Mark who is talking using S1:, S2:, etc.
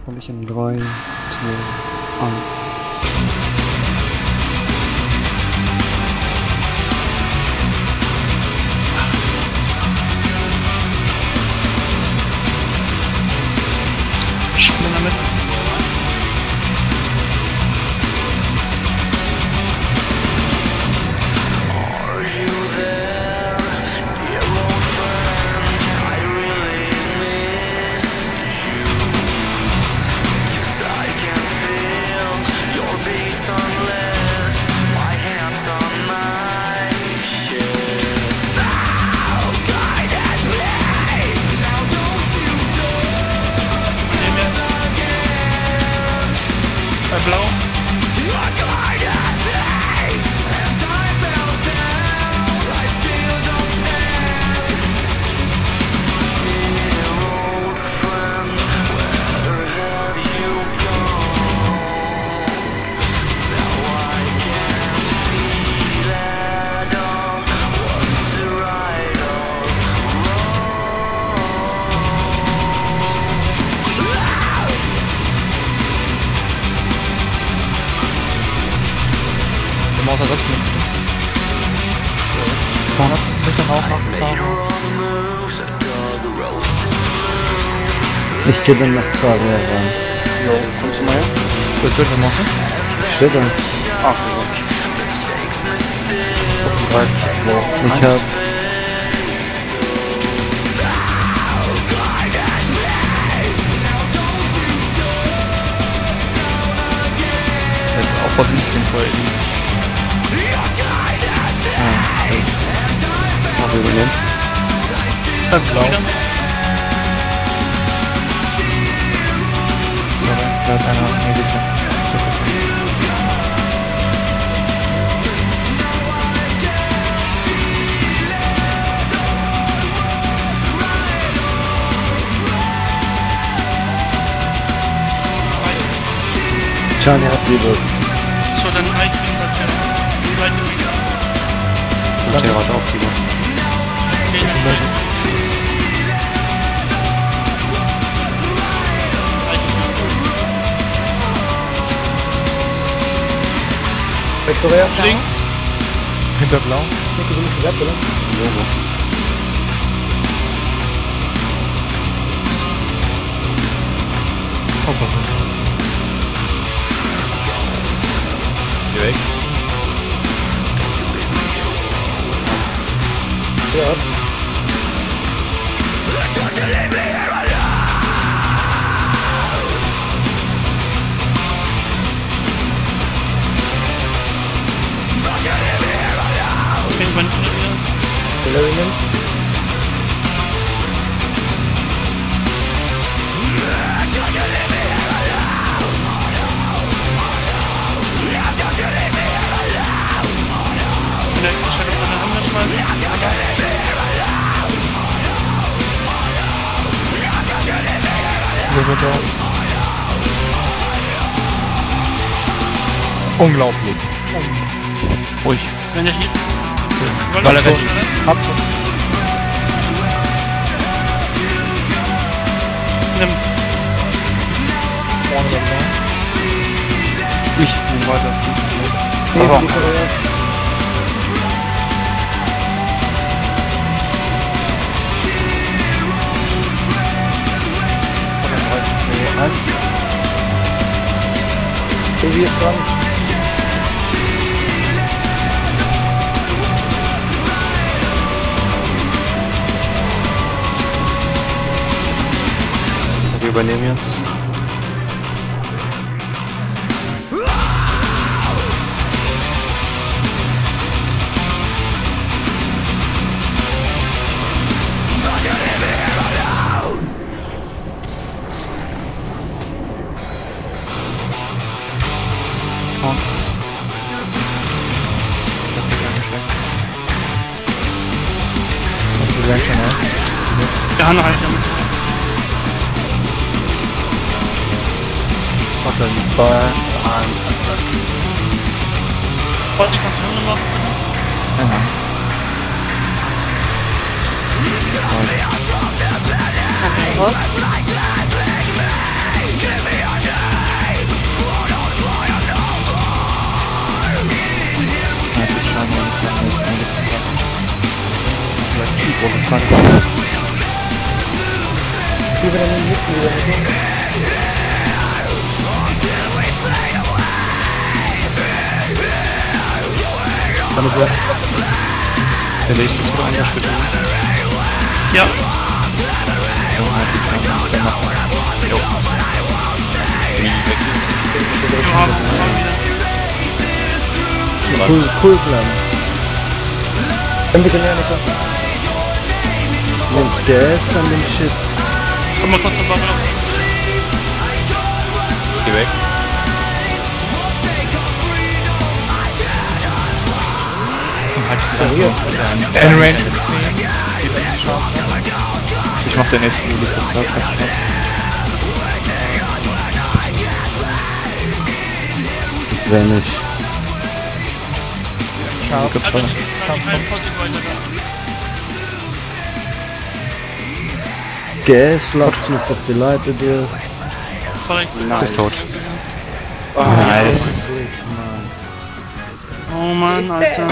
S1: komme ich in 3, 2, 1.
S2: Ich bin damit. Blau.
S1: Maus ersetzt mich. 200 Meter auch nach Zara. Ich gebe nach Zara rein. Jo, kommst du mal her? Was wird das machen? Steht da. Ach, so. Ich hab... Jetzt auch was nicht den Folgen. Auch übernehmen. Dann blau. Ja, da hat einer Medizin. Charlie hat Liebe.
S2: So, dann reichen das ja.
S1: Und der hat auch Liebe.
S3: Victoria?
S2: Links.
S1: Hinter blau.
S3: Ich bin nicht gesagt, oder?
S1: Logo. Hoppa. Geh weg.
S3: Ja. Valerian.
S1: Unglaublich. Ruhig.
S2: Wenn er hier.
S1: Weil er recht ab.
S2: Nimm.
S1: Ich, wo war das?
S3: Aber. PoV ist dran.
S1: Wir übernehmen jetzt.
S2: Ja, noch einen damit.
S1: Warte, 2, 1.
S2: Wollte ich ganz schön machen?
S1: Ja.
S2: Okay, was?
S3: Lieber an den Lippen, lieber an den Kann ich werden?
S1: Der nächste ist wieder angeschnitten.
S2: Ja. Wir haben wieder.
S3: Cool Plan. Dann bitte näher noch. Nimmst Gas an den Shit.
S2: Komm mal kurz zum Baleroc.
S1: Geh weg. Ich mach den nächsten Juli. Wenn ich.
S2: Also, kein Vorsicht weiter da.
S3: Gas läuft noch auf die Leiter durch.
S2: Sorry.
S1: Nice. Ist tot.
S2: Oh Mann, Alter.